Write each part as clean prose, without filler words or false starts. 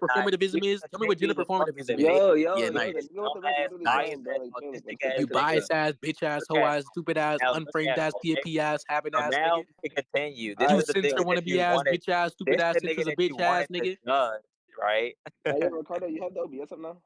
performativism is? Tell me what gender performativism is. Yeah, nice. The nigga with the record Nice, literally nice. lying, bro. Like, chill, bro. You bias ass, bitch ass, hoe ass, stupid ass, unframed ass, PFP ass, having So ass now nigga. we continue. This You is the thing censor wanna that be you ass, wanted. bitch ass, stupid This ass, the nigga censor's a that you bitch ass wanted to nigga. judge, right? Hey, Ricardo, you have the OBS up now?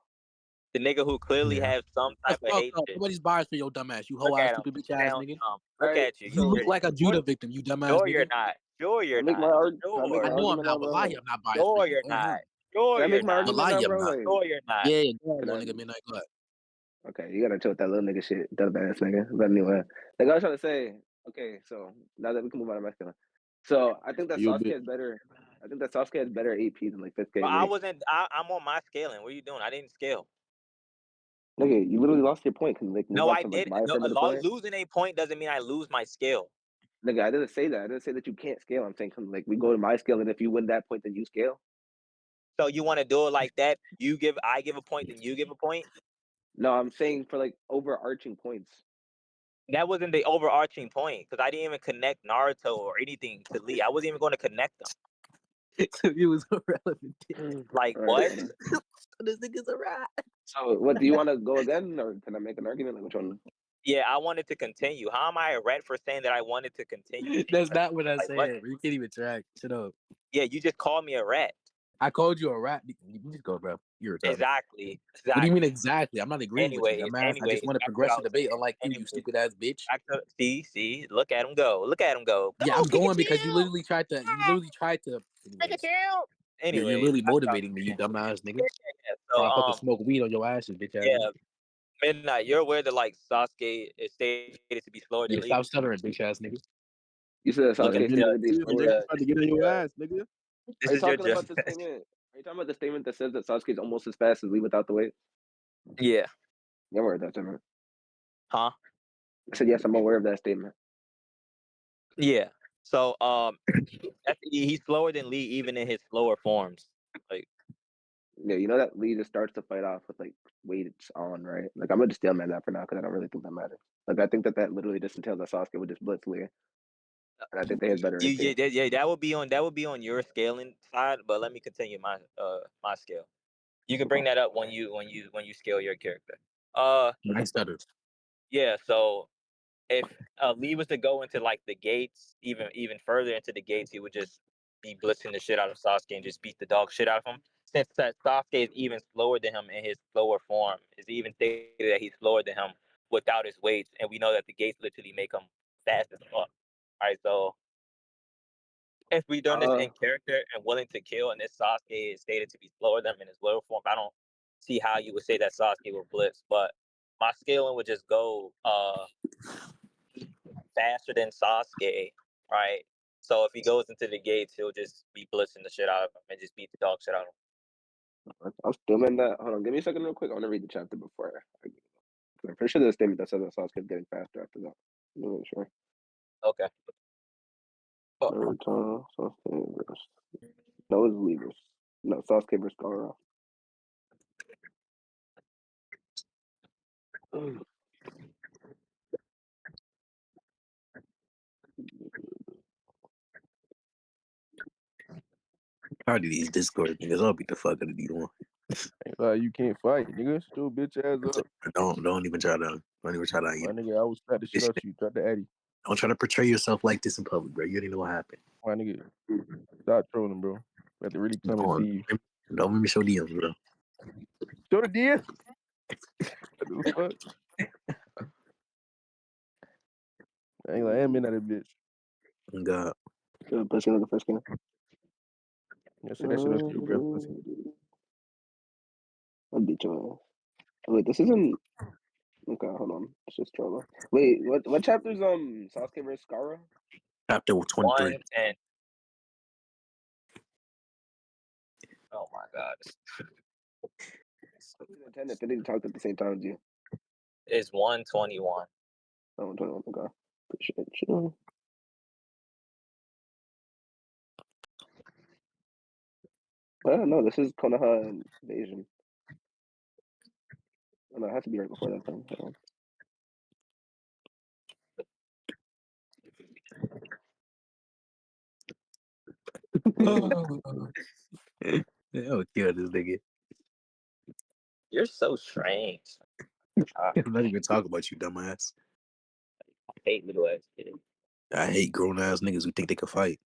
The nigga who clearly has some type That's of fucked up. hatred. Nobody's biased for your dumb ass. You hoe Look ass, at him. stupid bitch ass Sound nigga. dumb. Look Alright, at you. You look like a Judah victim, you dumbass Sure you're nigga. not. Sure you're Can I make not. can I make Sure. my I know I'm argument now, not, bro? wallahi, Like, I'm not biased for Sure you. you're Go not. ahead. Sure can I you're make my not. argument now, Wallahi, I'm bro? not. Like, Sure you're not. Yeah, go ahead, can I? little nigga, midnight, go ahead. Okay, you gotta chill with that little nigga shit, dumbass nigga. But anyway, like I was trying to say, okay, so now that we can move on to masculine. So I think that You a Sasuke bit. is better. I think that Sasuke has better AP than like 5th But grade I me. wasn't. I'm on my scaling. What are you doing? I didn't scale. Nigga, you literally lost your point. Can like move No, on I to like did. my No, affirmative point? losing a point doesn't mean I lose my scale. Nigga, I didn't say that. I didn't say that you can't scale. I'm saying like we go to my scale, and if you win that point, then you scale. So you want to do it like that? I give a point, then you give a point. No, I'm saying for like overarching points. That wasn't the overarching point because I didn't even connect Naruto or anything to Lee. I wasn't even going to connect them. So it was irrelevant. Like All what? right. So this nigga's a rat. So what do you want to go again, or can I make an argument? Like which one? Yeah, I wanted to continue. How am I a rat for saying that I wanted to continue? That's not what I Like said. what? You can't even track. Shut up. Yeah, you just called me a rat. I called you a rat. You just go, bro. You're retarded. Exactly. What do you mean exactly? I'm not agreeing with you, Anyways, dumbass. I just want to back to what progress I the was debate, saying. unlike you, you Anyways, stupid ass bitch. see, look at him go. Look at him go. Yeah, Go, I'm going Pikachu! because you literally tried to. Anyways, Pikachu! you're Anyways, literally motivating me, you dumbass nigga. so Or I fucking smoke weed on your ass, bitch ass yeah, nigga. Midnight. You're aware that like Sasuke is stated to be slower than Lee. Yeah, stop stuttering, bitch ass nigga. You said Look at Sasuke this. stated to be Nigga, slower. nigga trying to get on your ass, nigga. This Are you is your talking about just. the statement? Are you talking about the statement that says that Sasuke is almost as fast as Lee without the weight? Yeah. Yeah, I'm aware of that statement. Huh? I said yes, I'm aware of that statement. Yeah. So he's slower than Lee even in his slower forms. Like Yeah, you know that Lee just starts to fight off with like weights on, right? Like I'm gonna just stalemate that for now because I don't really think that matters. Like I think that literally just entails that Sasuke would just blitz Lee, and I think they had better AP. that would be on your scaling side, but let me continue my scale. You can bring that up when you scale your character. Nice stutters. Yeah, so if Lee was to go into like the gates, even further into the gates, he would just be blitzing the shit out of Sasuke and just beat the dog shit out of him. Since that Sasuke is even slower than him in his slower form, is even stated that he's slower than him without his weights, and we know that the gates literally make him fast as fuck. All right, so if we done this in character and willing to kill, and this Sasuke is stated to be slower than him in his lower form, I don't see how you would say that Sasuke will blitz. But my scaling would just go faster than Sasuke, right? So if he goes into the gates, he'll just be blitzing the shit out of him and just beat the dog shit out of him. I'm still in that. Hold on, give me a second real quick. I want to read the chapter before. I'm pretty sure there's a statement that says that Sasuke is getting faster after that. Let me make sure. Okay. Naruto, Sasuke versus. No, it's Lee versus. No, Sasuke versus Gaara. Tired of these Discord niggas. I'll beat the fuck out of these one. Ain't like you can't fight, nigga. Still bitch ass up. Don't even try to. Don't even try to. My nigga, I will slap the shit out you. Try to Addy. Don't try to portray yourself like this in public, bro. You already know what happened. My nigga, stop trolling, bro. We have to really come and see you. Don't let me show DMs, bro. Show the DM. What the fuck? I ain't like, I'm in that bitch. God. Good pussy like a first skin. Yeah, say that shit up to your breath, pussy. I'll beat your ass. Wait, this isn't. Okay, hold on. It's just trolling. Wait, what chapter's Sasuke versus Gaara? Chapter 23. And oh my god, If they didn't talk at the same time as you. it's 121. Oh, 121. Okay, appreciate you. No, this is Konoha invasion. Oh, no, it has to be right before that time. I'll kill this nigga. You're so strange. I'm not even talking about you, dumbass. I hate little ass kids. I hate grown ass niggas who think they can fight.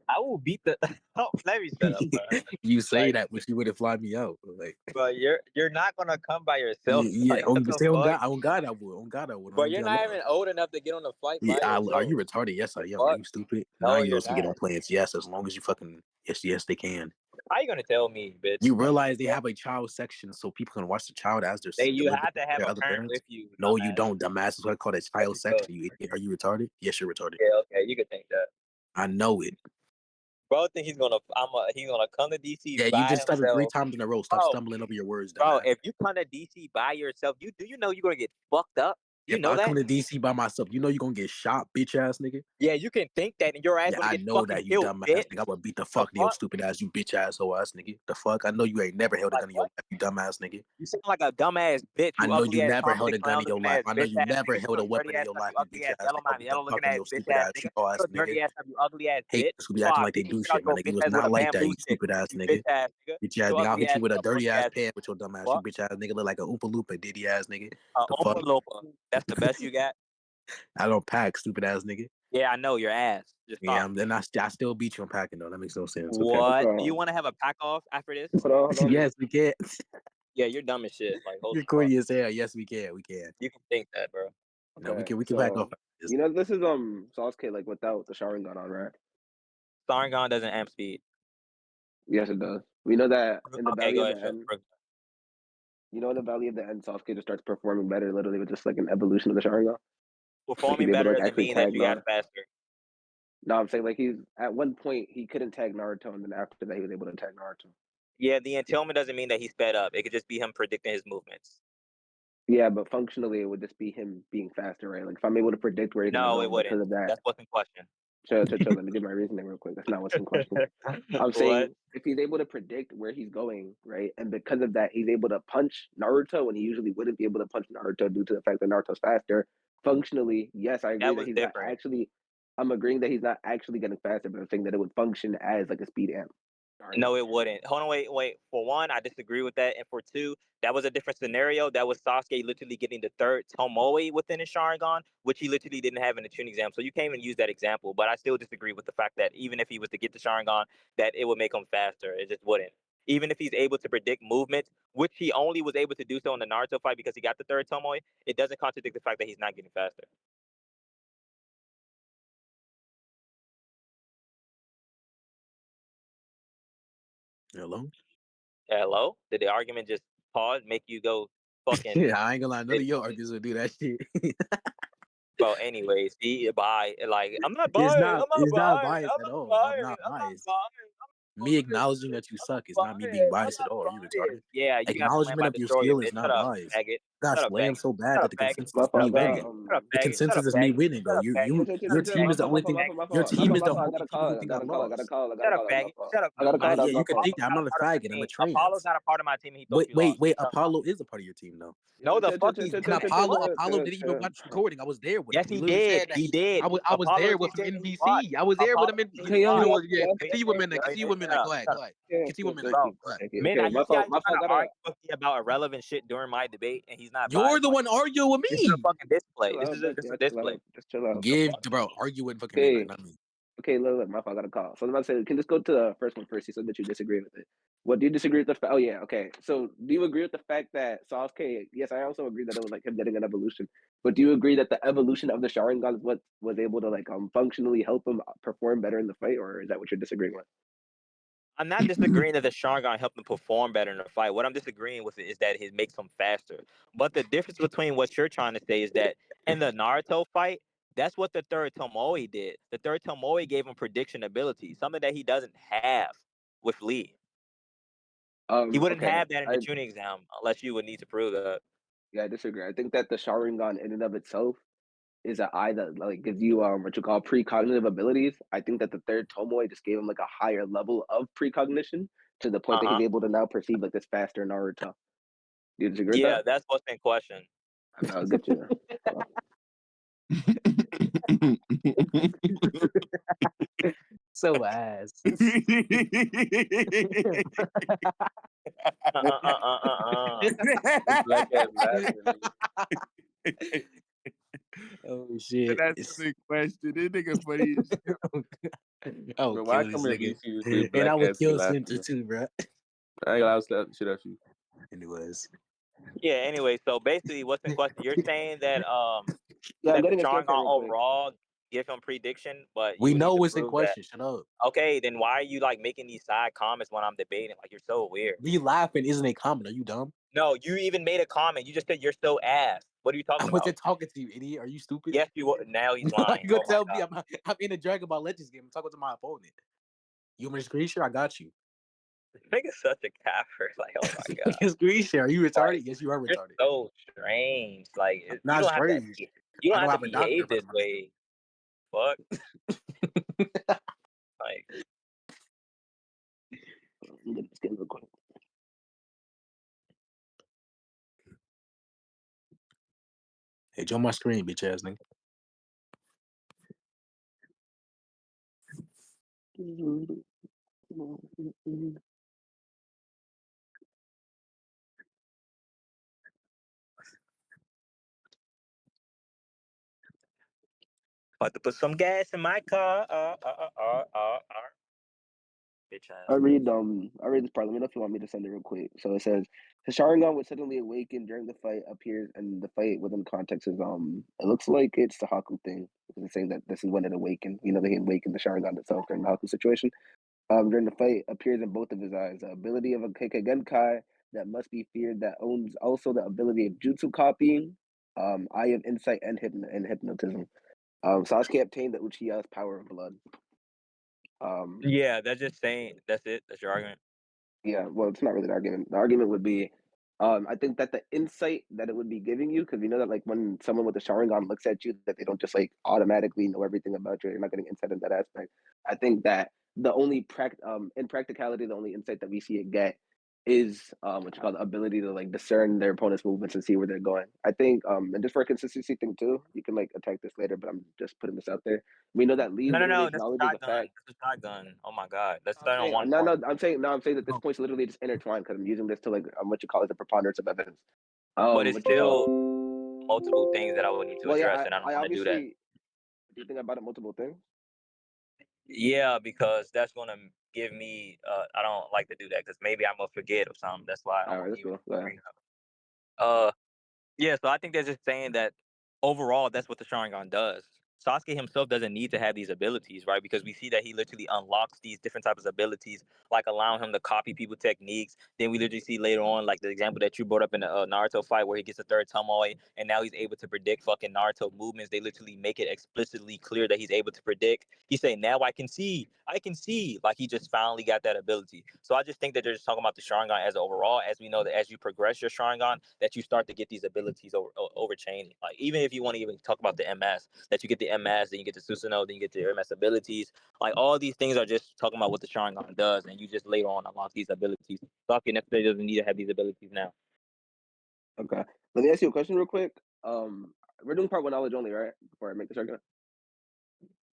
I will beat the. Oh, let me shut up, bro. You say Like, that, but you wouldn't fly me out. Like, bro, you're not gonna come by yourself. yeah, Like, what the say on fuck? God, I would. On God, I would. I But don't you're care. not even old enough to get on a flight Yeah, by are yourself. you retarded? Yes, I The am. Are fuck? you stupid? No, you're 9-year-olds can get not. on planes. Yes, as long as you fucking yes, they can. How you gonna tell me, bitch? You realize they have a child section so people can watch the child as they're You delivering have to have their a other parent parents. with you. No, you Dumbass. don't, dumbass. That's what I call a child section. You idiot. Are you retarded? Yes, you're retarded. Yeah, okay, you could think that. I know it. Bro, think he's gonna come to DC Yeah, by you just stuttered 3 himself. times in a row. Stop Bro, stumbling over your words, bro, dumbass. if you come to DC by yourself, do you know you're gonna get fucked up? You If know I that? come to DC by myself, you know you're gonna get shot, bitch ass nigga. Yeah, you can think that, and your ass Yeah, gonna I get know fucking that, you killed, dumbass bitch. nigga. I would beat the The fuck out of your fuck? stupid ass, you bitch asshole ass nigga. The fuck? I know you ain't never held a Like gun in your what? life, you dumbass nigga. You sound like a dumbass bitch. I You know ugly you ass never held confident a gun clown in your looking life. ass I know bitch you ass never nigga. held You a a dirty weapon in ass your stuff. life, You you ugly bitch ass ass yellow nigga. I mouth, would beat the yellow fuck looking out of ass your bitch stupid ass ass, nigga. cheap ass You a nigga. dirty ass stuff. You ugly ass Hate bitch. this will be acting Fuck, like they bitch. You do should not shit, my go nigga. bitch You was ass with not a like that, bamboo you stick. stupid ass You nigga. bitch ass nigga. Bitch ass You nigga. I'll ugly hit you ass with a stuff. dirty Pussy ass ass pan nigga. with your dumb ass, you Fuck. bitch ass nigga. Look like a Oompa Loompa, diddy ass nigga. The Oompa fuck? Loompa. That's the best you got. I don't pack, stupid ass nigga. Yeah, I know your ass. Just Yeah, stop. then I still beat you on packing though. That makes no sense. Okay. What? Do you Okay. want to have a pack off after this? Hold on. Yes, we can. Yeah, you're dumb as shit. Like, hold You're the fuck. corny as hell. Yes, we can. We can. You can think that, bro. No, we Okay. can back off. So this is Sasuke like without the Sharingan on, right? Sharingan doesn't amp speed. Yes, it does. We know that in the Okay, Valley go of ahead, the show. End. You know, in the Valley of the End, Sasuke just starts performing better, literally with just like an evolution of the Sharingan. Like he's Performing able to better like doesn't actually mean that tag you got Naruto. faster. No, I'm saying like he's at one point he couldn't tag Naruto, and then after that he was able to tag Naruto. Yeah, the entailment doesn't mean that he sped up. It could just be him predicting his movements. Yeah, but functionally it would just be him being faster, right? Like if I'm able to predict where he's gonna No, go it wouldn't. because of that. That's what's in question. Chill, let me give my reasoning real quick. That's not what's in question. I'm What? saying if he's able to predict where he's going, right, and because of that, he's able to punch Naruto when he usually wouldn't be able to punch Naruto due to the fact that Naruto's faster. Functionally, yes, I agree That that was he's not different. actually. I'm agreeing that he's not actually getting faster, but I'm saying that it would function as like a speed amp. No, it wouldn't. Hold on, wait. For one, I disagree with that, and for two, that was a different scenario. That was Sasuke literally getting the third Tomoe within his Sharingan, which he literally didn't have in the tuning exam. So you can't even use that example. But I still disagree with the fact that even if he was to get the Sharingan, that it would make him faster. It just wouldn't. Even if he's able to predict movements, which he only was able to do so in the Naruto fight because he got the third Tomoe, it doesn't contradict the fact that he's not getting faster. Hello. Hello? Did the argument just pause, make you go fucking? Yeah, I ain't gonna lie. None of your arguments will do that shit. Bro, anyways, see, bye. Like, I'm not It's buying. not. I'm not It's not buying. biased I'm at not all. I'm buying. not I'm not biased. buying. Me acknowledging that you I'm suck is not not me being buying. I'm biased at not all. Are you buying. retarded? Yeah, you got slammed Acknowledgement by of your Destroyer, skill is bitch. Shut not up, biased. faggot. Got Shut up, slammed faggot. so bad Shut that up, the faggot. consensus My is fault. me I Shut up, faggot. winning. got Shut up, The faggot. Shut consensus up, is me faggot. winning, Shut though. up, faggot. Your team is the only thing. Your team is My the fault. only team who think I lost. Shut up, faggot. Shut up, I got a noob. call. That's Yeah, my you can fault. think Apollo's that I'm not not a a part of my faggot. I'm a team. Apollo's trans. not a part of my team. He thought you lost. What Wait. are you talking about? Apollo is a part of your team, though. No, the fuck he's And not. What? Apollo didn't even watch the recording. I was there with him. Yes, He he literally did. said that He did. I was Apollo there with him said in that he watched. DC. I was there with him Apollo in said Okay, he yo, you know watched. what? Yeah, continue with Midnight. Continue with Midnight. Shut Go up. ahead. Shut up. Continue with Midnight. Bro, Go ahead. man, Okay, you see how you my trying fault. to argue with me about irrelevant shit during my debate, and he's not You're buying the my one arguing with This is a me. fucking display. Chill This out, is bro. just a Yeah, display. just chill out. Give bro, argue with fucking Okay, Midnight, not me. okay, look, my fault. I got a call. So I'm about to say, can just go to the first one first. You said that you disagree with it. What do you disagree with the fact? Oh yeah, okay. So do you agree with the fact that Sasuke? Yes, I also agree that it was like him getting an evolution. But do you agree that the evolution of the Sharingan is what was able to like functionally help him perform better in the fight, or is that what you're disagreeing with? I'm not disagreeing that the Sharingan helped him perform better in the fight. What I'm disagreeing with is that it makes him faster. But the difference between what you're trying to say is that in the Naruto fight, that's what the third Tomoe did. The third Tomoe gave him prediction ability, something that he doesn't have with Lee. He wouldn't Okay, have that in the tuning exam unless you would need to prove that. yeah, I disagree. I think that the Sharingan in and of itself is an eye that like gives you what you call precognitive abilities. I think that the third Tomoe just gave him like a higher level of precognition to the point that he's able to now perceive like this faster Naruto. Do you disagree with Yeah, that? that's what's in question. I'll get you. So ass. Black ass laughing. Oh shit. That's the question. This nigga funny as shit. I Bro, would why I kill this come here and be nigga. seriously And black I would ass nigga kill laughing, Center bro? too, bro. I ain't gonna slap shit at you. Anyways. Yeah. Anyway, so basically, what's in question? You're saying that Yeah, I'm that the getting a scan Sharingan real quick. overall give him prediction, but We you need know to what's in prove that. question. Shut up. Okay, then why are you like making these side comments when I'm debating? Like you're so weird. Me laughing isn't a comment. Are you dumb? No, you even made a comment. You just said you're so ass. What are you I talking wasn't about? talking to you, idiot. Are you stupid? Yes, you were. Now he's lying. You gonna Oh my tell me god. I'm in a Dragon Ball Legends game. I'm talking to my opponent. You want me to screen share? I got you. This nigga's such a capper. Like, oh my god. Screen share. Are you retarded? Like, Yes, you are you're retarded. so strange. Like, I'm you not don't have to. strange. You I don't don't have to have a doctor in behave front this of my name. way. Fuck. Like, I'm getting a scan real quick. Hey, join my screen, bitch ass nigga. about to put some gas in my car. Bitch ass. I read this part. Let me know if you want me to send it real quick. So it says the Sharingan would suddenly awaken during the fight appears and the fight within context is it looks like it's the HAKU thing. It's saying that this is when it awakened. You know, they awakened the Sharingan itself during the HAKU situation. During the fight appears in both of his eyes. The ability of a Kekkei that must be feared that owns also the ability of jutsu copying, eye of insight and hypnotism. Sasuke obtained the Uchiha's power of blood. Yeah, that's just saying. That's it. That's your argument. Yeah, well, it's not really an argument. The argument would be, I think that the insight that it would be giving you, because you know that like when someone with a Sharingan looks at you, that they don't just like automatically know everything about you. You're not getting insight in that aspect. I think that the only in practicality, the only insight that we see it get is what you call the ability to like discern their opponent's movements and see where they're going. I think, and just for a consistency thing too, you can like attack this later, but I'm just putting this out there. We know that Lee literally No. That's a acknowledges the shotgun. fact. That's a shotgun. Oh my god. Let's I'm start on saying one no, point. no. I'm saying that this Oh, point's literally just intertwined because I'm using this to like what you call it the preponderance of evidence. But it's What you call? still multiple things that I would need to Well, address, yeah. and I don't I want to do that. obviously do you think about it multiple things. Yeah, because that's gonna give me. I don't like to do that because maybe I'm gonna forget or something. That's why I'm All right, gonna that's even cool. Go ahead. bring it up. Yeah, so I think they're just saying that overall, that's what the Sharingan does. Sasuke himself doesn't need to have these abilities, right? Because we see that he literally unlocks these different types of abilities, like allowing him to copy people techniques. Then we literally see later on, like the example that you brought up in the Naruto fight, where he gets a third Tomoe, and now he's able to predict fucking Naruto movements. They literally make it explicitly clear that he's able to predict. He's saying, "Now I can see," like he just finally got that ability. So I just think that they're just talking about the Sharingan as overall, as we know that as you progress your Sharingan, that you start to get these abilities over chaining. Like even if you want to even talk about the MS, that you get the MS, then you get the Susanoo, then you get the MS abilities. Like all these things are just talking about what the Sharingan does, and you just later on unlock these abilities. Fucking if they doesn't need to have these abilities now. Okay. Let me ask you a question real quick. We're doing part one knowledge only, right? Before I make this argument.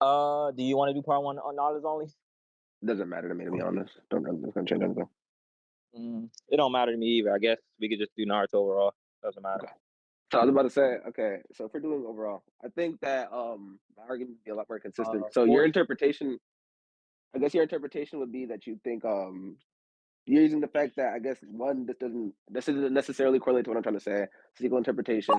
Do you want to do part one on knowledge only? Doesn't matter to me, to be honest. Don't know if it's gonna change anything. It don't matter to me either. I guess we could just do Naruto overall. Doesn't matter. Okay. So I was about to say, okay, so if we're doing overall, I think that my argument would be a lot more consistent. So your 40. interpretation, I guess your interpretation would be that you think you're using the fact that I guess one, this isn't necessarily correlate to what I'm trying to say. It's equal interpretation,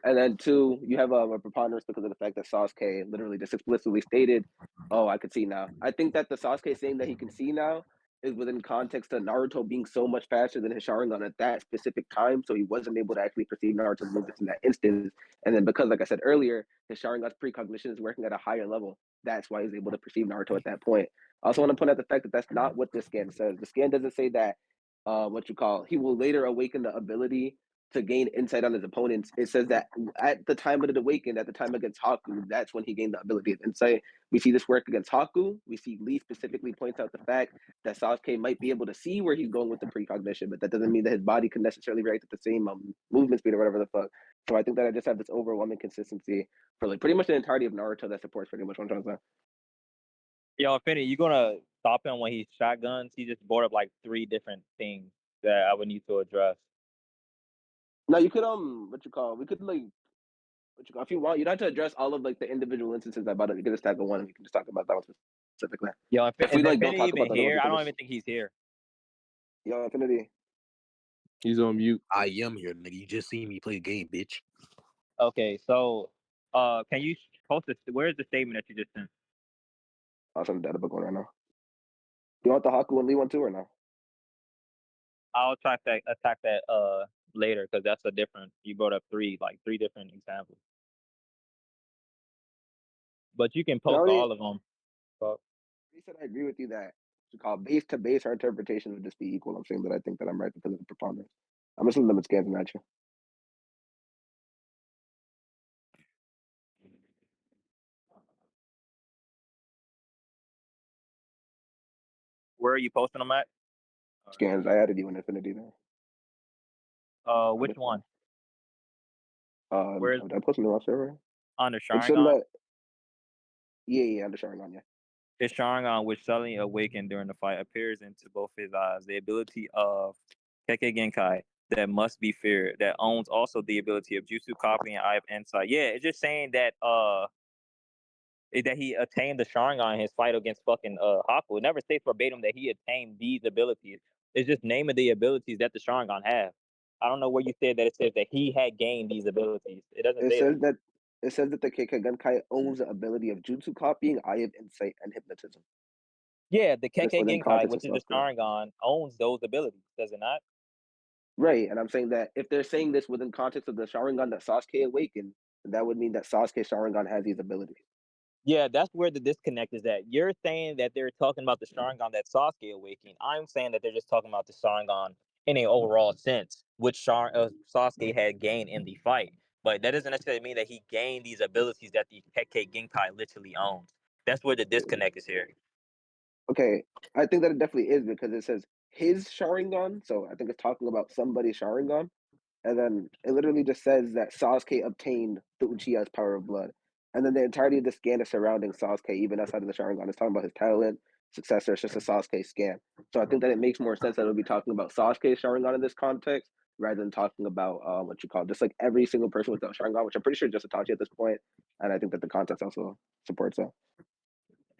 and then two, you have a preponderance because of the fact that Sasuke literally just explicitly stated, "Oh, I could see now." I think that the Sasuke saying that he can see now is within context to Naruto being so much faster than his Sharingan at that specific time, so he wasn't able to actually perceive Naruto's movements in that instance. And then because, like I said earlier, his Sharingan's precognition is working at a higher level. That's why he's able to perceive Naruto at that point. I also want to point out the fact that that's not what this scan says. The scan doesn't say that what you call he will later awaken the ability to gain insight on his opponents. It says that at the time of it awakened, at the time against Haku, that's when he gained the ability of insight. We see this work against Haku. We see Lee specifically points out the fact that Sasuke might be able to see where he's going with the precognition, but that doesn't mean that his body can necessarily react at the same movement speed or whatever the fuck. So I think that I just have this overwhelming consistency for like pretty much the entirety of Naruto that supports pretty much what I'm trying to say. Yo, Infinity, you gonna stop him when he shotguns? He just brought up like 3 different things that I would need to address. No, you could what you call? We could like what you call? If you want, you don't have to address all of like the individial instances about it. You can just tackle one, and we can just talk about that one specifically. Yo, If is we like don't Infinity talk about even the other ones, here? we I can don't just even think he's here. yo Infinity. He's on mute. I am here, nigga. You just seen me play a game, bitch. Okay, so can you post this? Where's the statement that you just sent? I'll send the data book one right now. You want the Haku and Lee one too or no? I'll attack that later because that's a different. You brought up 3 different examples, but you can I post already all of them. So, said I agree with you that what you call base to base, our interpretation would just be equal. I'm saying that I think that I'm right because of the preponderance. I'm just limit scans at you. where are you posting them at? Scans. I added you in Infinity there. Which one? Where's Did I post on the wrong server? under It should Sharingan? yeah, under Sharingan, yeah. His Sharingan, which suddenly awakened during the fight, appears into both his eyes. The ability of Kekkei Genkai that must be feared, that owns also the ability of Jutsu Copy and Eye of Insight. Yeah, it's just saying that that he attained the Sharingan in his fight against fucking Haku. It never states verbatim that he attained these abilities. It's just naming the abilities that the Sharingan have. I don't know where you said that it says that he had gained these abilities. It doesn't It say says that. that the Kekkei Genkai owns the ability of Jutsu copying, Eye of Insight, and Hypnotism. Yeah, the This Kekkei within Genkai, context of which is the Sasuke. Sharingan, owns those abilities, does it not? Right, and I'm saying that if they're saying this within context of the Sharingan that Sasuke awakened, that would mean that Sasuke Sharingan has these abilities. Yeah, that's where the disconnect is at. You're saying that they're talking about the Sharingan that Sasuke awakened. I'm saying that they're just talking about the Sharingan in a overall sense, which Sasuke had gained in the fight. But that doesn't necessarily mean that he gained these abilities that the Kekkei Genkai literally owns. That's where the disconnect is here. Okay, I think that it definitely is because it says his Sharingan, so I think it's talking about somebody's Sharingan, and then it literally just says that Sasuke obtained the Uchiha's power of blood, and then the entirety of the scan is surrounding Sasuke, even outside of the Sharingan. It's talking about his talent, successor. It's just a Sasuke scan. So I think that it makes more sense that it would be talking about Sasuke's Sharingan in this context rather than talking about what you call just like every single person with the Sharingan, which I'm pretty sure just Itachi at this point, and I think that the context also supports that.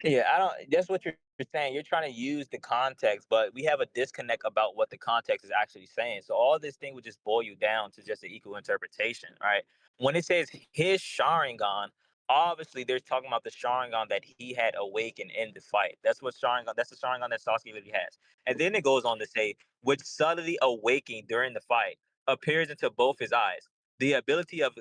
Yeah, I don't. That's what you're saying. You're trying to use the context, but we have a disconnect about what the context is actually saying. So all this thing would just boil you down to just an equal interpretation, right? When it says his Sharingan, obviously they're talking about the Sharingan that he had awakened in the fight. That's what Sharingan. That's the Sharingan that Sasuke really has. And then it goes on to say, which suddenly awaking during the fight appears into both his eyes. The ability of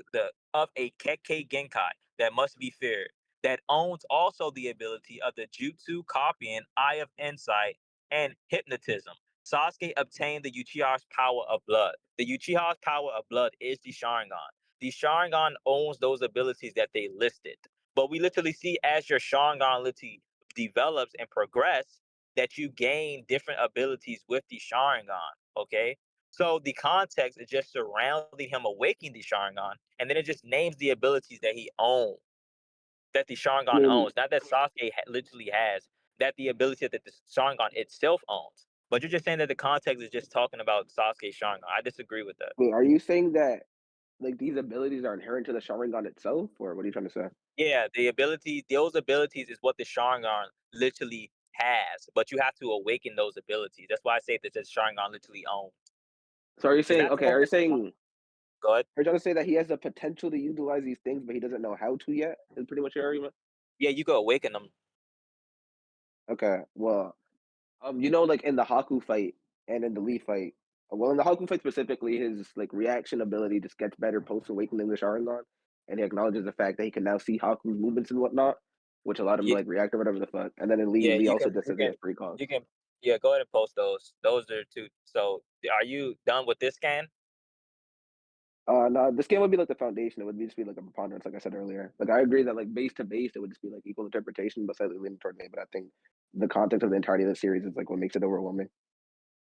a Kekkei Genkai that must be feared that owns also the ability of the Jutsu copying Eye of Insight and Hypnotism. Sasuke obtained the Uchiha's power of blood. The Uchiha's power of blood is the Sharingan. The Sharingan owns those abilities that they listed. But we literally see as your Sharingan literally develops and progress that you gain different abilities with the Sharingan. Okay? So the context is just surrounding him awakening the Sharingan, and then it just names the abilities that he owns that the I Sharingan mean, owns, not that Sasuke literally has, that the ability that the Sharingan itself owns. But you're just saying that the context is just talking about Sasuke Sharingan. I disagree with that. are you saying that like these abilities are inherent to the Sharingan itself, or what are you trying to say? Yeah, those abilities is what the Sharingan literally has, but you have to awaken those abilities. That's why I say that the Sharingan literally owns. So are you It's saying not okay? saying Are you that the saying Go ahead. are you trying to say that he has the potential to utilize these things, but he doesn't know how to yet? Is pretty much your argument. Yeah, you could awaken them. Okay, well, like in the Haku fight and in the Lee fight. Well, in the Haku fight specifically, his like reaction ability just gets better post awakening the Sharingan, and he acknowledges the fact that he can now see Haku's movements and whatnot, which allowed him to Yeah, like react or whatever the fuck. And then in Lee, yeah, Lee also just says he has precons. you can, yeah, go ahead and post those. Those are two. So, are you done with this scan? No, this game would be like the foundation. It would just be like a preponderance, like I said earlier. Like I agree that like base to base, it would just be like equal interpretation, but slightly leaning toward me. But I think the context of the entirety of the series is like what makes it overwhelming.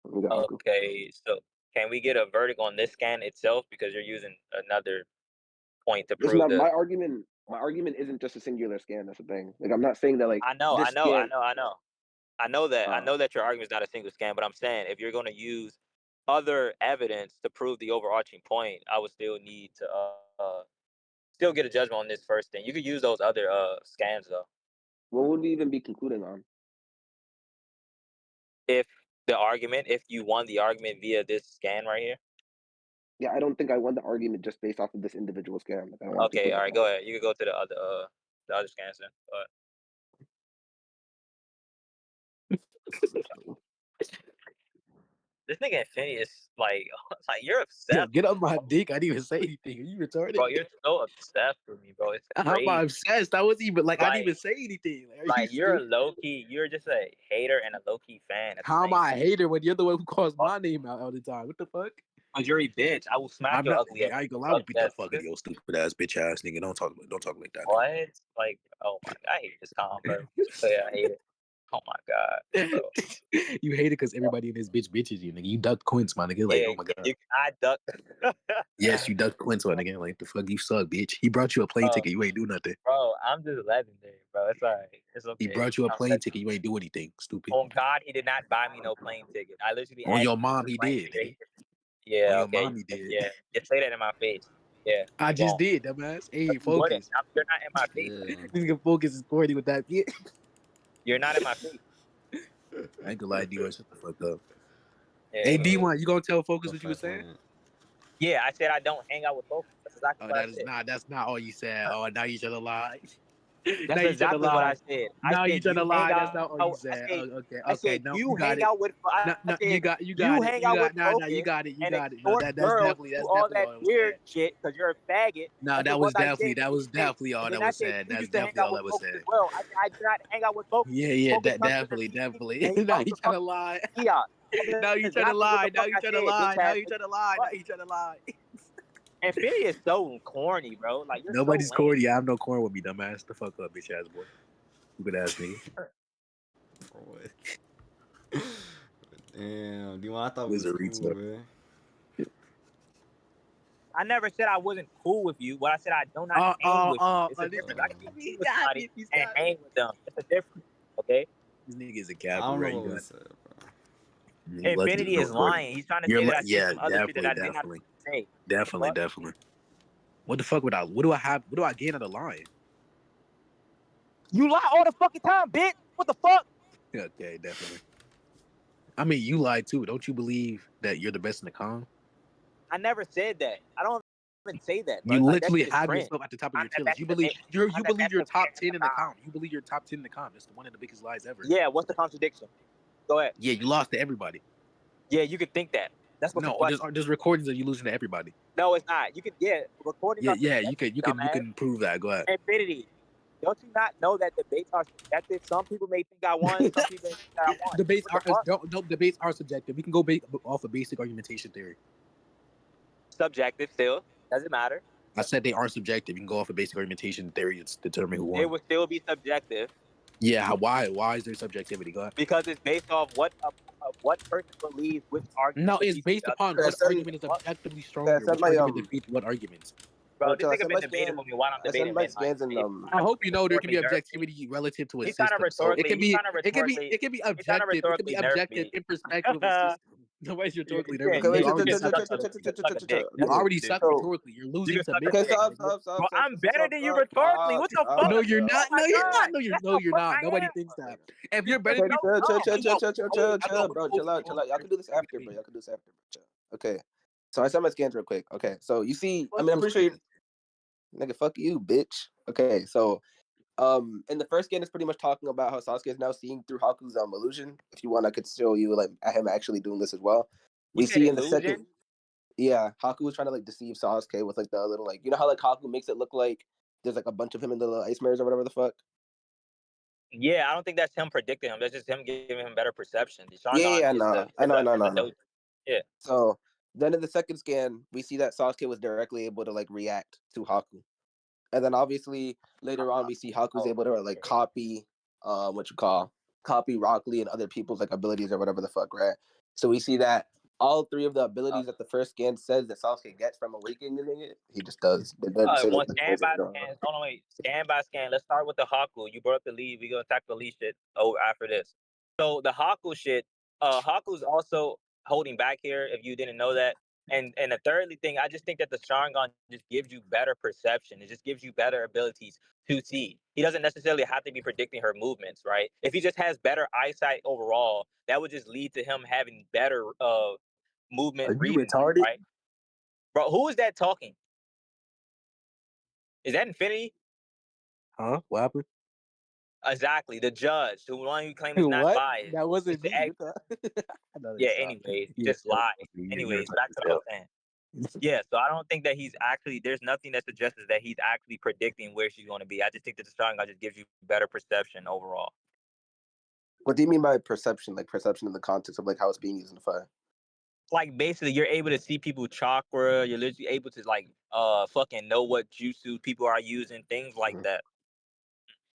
We got Haku. Okay, so can we get a verdict on this scan itself because you're using another point to Listen, prove the my argument My argument isn't just a singular scan. That's the thing. Like, I'm not saying that like I know, I this know, I scan. know, I know. I know that your argument is not a single scam, but I'm saying if you're going to use other evidence to prove the overarching point, I would still need to still get a judgment on this first thing. You could use those other scams though. What would we even be concluding on? If you won the argument via this scan right here. Yeah, I don't think I won the argument just based off of this individual scam. Like, I don't want to Okay, conclude all that right, now. go ahead. You can go to the other scans then. This nigga Infinity is like you're Yo, obsessed get with up me, my bro. dick. I didn't even say anything. Are you retarded? Bro, you're so obsessed with me, bro. It's How am I crazy. obsessed? I wasn't even like I didn't even Like, say anything. Like, are you like you're a stupid? low key. You're just a hater and a low key fan at the How am same I a time. hater when you're the one who calls my name out all the time? What the fuck? Cause you're a bitch. I will smack I'm your not. ugly ass. I ain't gonna lie. I will Ugly beat the ass fuck out of nigga. your stupid ass bitch ass nigga. Don't talk like that, What? Like, oh my god, I hate this calm, bro. Yeah, I hate it. Oh my god, nigga. bro. You hate it because everybody in this bitch bitches you, nigga. You ducked Quince, my nigga. Like, Yeah, oh my god. I ducked. Yes, you ducked Quince, my nigga. Like, the fuck, you suck, bitch. He brought you a plane Oh, ticket. You ain't do nothing. bro, I'm just legendary, bro. It's alright. It's He okay. brought you a I'm plane ticket. legendary. You ain't do anything, stupid. On God, he did not buy me no plane ticket. I literally On asked your him to mom, get the he plane did, nigga. ticket. Yeah, On your okay. mom, he did. Yeah, you say that in my face. Yeah, I keep just going. did, dumbass. Hey, You wouldn't. focus. You're not in my face. Yeah. This nigga focus is corny with that. Yeah. You're not in my face. I ain't gonna lie, D1. Shut the fuck up. Yeah, Hey, anyway. D1, you gonna tell Focus Go what you were fast saying? lane. Yeah, I said I don't hang out with folks. That's exactly Oh, what I that is said. not. That's not all you said. Oh, now you trying to lie. Now That's you trying to exactly what I lie. said. I Now you said trying to you hang lie. That's out. not all you said. Oh, okay, I okay. said No, you you got hang it. out with. No, I no, said you you got it. hang You out with got nah, nah. You focus got it. You and got it. No, extort that's girls definitely to do that's all definitely that all that was weird said. shit because you're a faggot. No, That's just what I said. that was And definitely all then that I was said said. you That's used to hang definitely out all with that was focus as said. well. I did not hang out with focus. Yeah, yeah, Focus that comes to the definitely, PG definitely. and he Now calls you the trying fuck to lie. Dion. Now That's you trying to exactly what the lie. Now fuck you I trying to said, bitch lie. Now ass you nigga. trying to lie. Now What? you trying to lie. Infinity is so corny, bro. Like you're so Nobody's lame. corny. I have no corn with me, dumbass. The fuck up, bitch ass boy. Stupid ass nigga. What? Damn, D1, I thought we Was was a cool, retard. man. I never said I wasn't cool with you. What I said I do not hang with you. It's a This difference. nigga, I can be cool he with got somebody me. He's and got me. hang with them. It's a difference. Okay. This nigga is a I capper, don't know right? what You was got said, bro. lucky Infinity no is recording. lying. He's trying to say that I said Yeah, some other shit that definitely, I did not definitely, say. definitely, What? definitely. What the fuck would I? What do I have? What do I gain out of lying? You lie all the fucking time, bitch. What the fuck? Okay, definitely. I mean, you lied too. Don't you believe that you're the best in the con? I never said that. I don't even say that, bro. You Like that literally shit is have cringe. yourself at the top of I'm your the tier list. best. I'm You the believe best you're of man top in 10 the in the con. con. You believe you're top 10 in the con. That's one of the biggest lies ever. Yeah. What's the contradiction? Go ahead. Yeah, you lost to everybody. Yeah, you could think that. That's what's the No, question. there's recordings of you losing to everybody. No, it's not. You can. Yeah, recordings Yeah, are yeah, subjective, you dumbass. can prove that. Go ahead. Infinity. Don't you not know that debates are subjective? Some people may think I won. Some people may think that I won. Debates What the are fuck? don't debates are subjective. We can go off of basic argumentation theory. Subjective still. Doesn't matter. I said they are subjective. You can go off of basic argumentation theory and determine who It won. would still be subjective Yeah, why is there subjectivity? Go ahead. because it's based off what person believes which argument No, it's defeats each based other. upon Okay, what argument is What? objectively I stronger. sent Which my argument defeats what arguments? Bro, this I nigga sent been my debating scan. with me while I'm I sent debating my Midnite. scans in I hope you know there can be Rhetorically nerf me. objectivity relative to a He's trying to system. So rhetorically. He's trying to rhetorically. it can be He's trying to objective. It can be rhetorically nerf objective me. in perspective of a system. Nobody's You rhetorically nervous. can Okay, You wait, you already can suck. suck a dick. You That's what okay. you already can do. suck So, rhetorically. You're You losing can to suck a okay, dick. Midnite, stop, nigga. stop, stop, Bro, stop, I'm stop, better stop, than you stop, rhetorically. stop, What the stop, fuck? No, you're bro. Oh not. my No, you're not. god, that's No, how you're fuck not. I Nobody am. thinks that. If You're you're better just than Okay, me, so dumb. chill, bro. Chill out, chill out. Y'all can do this after, bro. Y'all can do this after. Chill. Okay. So I sent my scans real quick. Okay. So you see, I mean, I'm pretty sure you, nigga, fuck you, bitch. Okay. So, in the first scan, it's pretty much talking about how Sasuke is now seeing through Haku's illusion. If you want, I could show you like him actually doing this as well. You We said see in the second, illusion? yeah, Haku was trying to like deceive Sasuke with like the little like, you know how like Haku makes it look like there's like a bunch of him in the little ice mirrors or whatever the fuck. Yeah, I don't think that's him predicting him. That's just him giving him better perception. The Sharingan Yeah, is nah. I know, is a no. dope. Yeah. So then in the second scan, we see that Sasuke was directly able to like react to Haku. And then obviously later on we see Haku's able to like copy copy Rock Lee and other people's like abilities or whatever the fuck, right? So we see that all three of the abilities that the first scan says that Sasuke gets from awakening it, he just does. It doesn't say One that scan by scan. Hold on, wait. Scan by scan. Let's start with the Haku. You brought up the lead. We're gonna attack the lead shit after this. So the Haku shit, Haku's also holding back here, if you didn't know that. And the thirdly thing, I just think that the Sharingan just gives you better perception. It just gives you better abilities to see. He doesn't necessarily have to be predicting her movements, right? If he just has better eyesight overall, that would just lead to him having better movement Are you reading, retarded? right? Bro, who is that talking? Is that Infinity? Huh? What happened? Exactly, the judge, the one who claims he's not What? biased. That wasn't It's the me. act- What the? I know yeah. that's not. Anyways, you You're just lied. you're Anyways, back to what I was saying. Yeah, so I don't think that he's actually. There's nothing that suggests that he's actually predicting where she's going to be. I just think that the Sharingan just gives you better perception overall. What do you mean by perception? Like perception in the context of like how it's being used in the fight? Like basically, you're able to see people's chakra. You're literally able to like fucking know what jutsu people are using, things like that.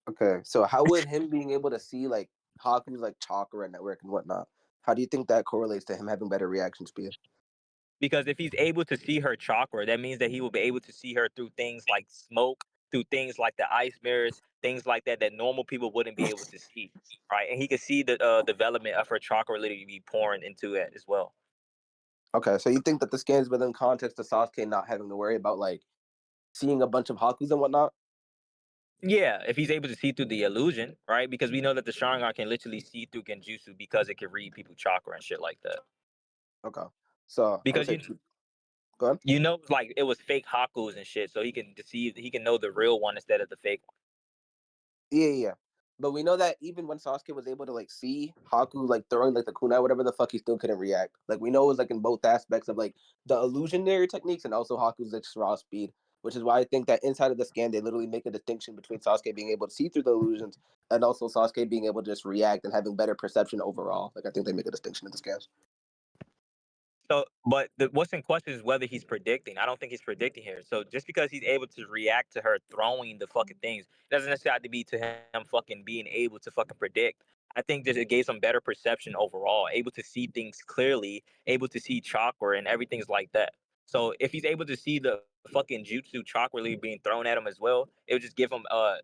Okay, so how would him being able to see like Haku's like chakra network and whatnot? How do you think that correlates to him having better reaction speed? Because if he's able to see her chakra, that means that he will be able to see her through things like smoke, through things like the ice mirrors, things like that normal people wouldn't be able to see, right? And he could see the development of her chakra literally be pouring into it as well. Okay, so you think that the scans within context of Sasuke not having to worry about like seeing a bunch of Hakus and whatnot? Yeah, if he's able to see through the illusion, right? Because we know that the Sharingan can literally see through Genjutsu because it can read people's chakra and shit like that. Okay, so I would Because say, go ahead. you know, like it was fake Hakus and shit, so he can deceive. He can know the real one instead of the fake one. Yeah. But we know that even when Sasuke was able to like see Haku like throwing like the kunai, whatever the fuck, he still couldn't react. Like we know it was like in both aspects of like the illusionary techniques and also Haku's like raw speed, which is why I think that inside of the scan they literally make a distinction between Sasuke being able to see through the illusions and also Sasuke being able to just react and having better perception overall. Like I think they make a distinction in the scans. So, but what's in question is whether he's predicting. I don't think he's predicting here. So just because he's able to react to her throwing the fucking things, it doesn't necessarily have to be to him fucking being able to fucking predict. I think that it gave some better perception overall, able to see things clearly, able to see chakra and everything's like that. So if he's able to see the fucking jutsu chakra really being thrown at him as well, it would just give him a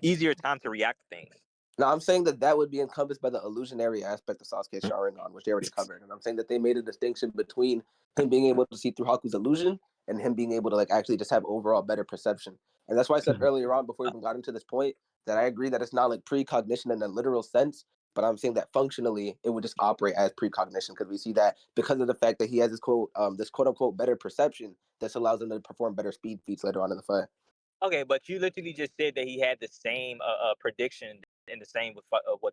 easier time to react to things. Now, I'm saying that that would be encompassed by the illusionary aspect of Sasuke's Sharingan, which they already covered. And I'm saying that they made a distinction between him being able to see through Haku's illusion and him being able to like actually just have overall better perception. And that's why I said earlier on, before we even got into this point, that I agree that it's not like precognition in a literal sense, but I'm saying that functionally it would just operate as precognition because we see that because of the fact that he has this quote unquote better perception, this allows him to perform better speed feats later on in the fight. Okay, but you literally just said that he had the same prediction and the same with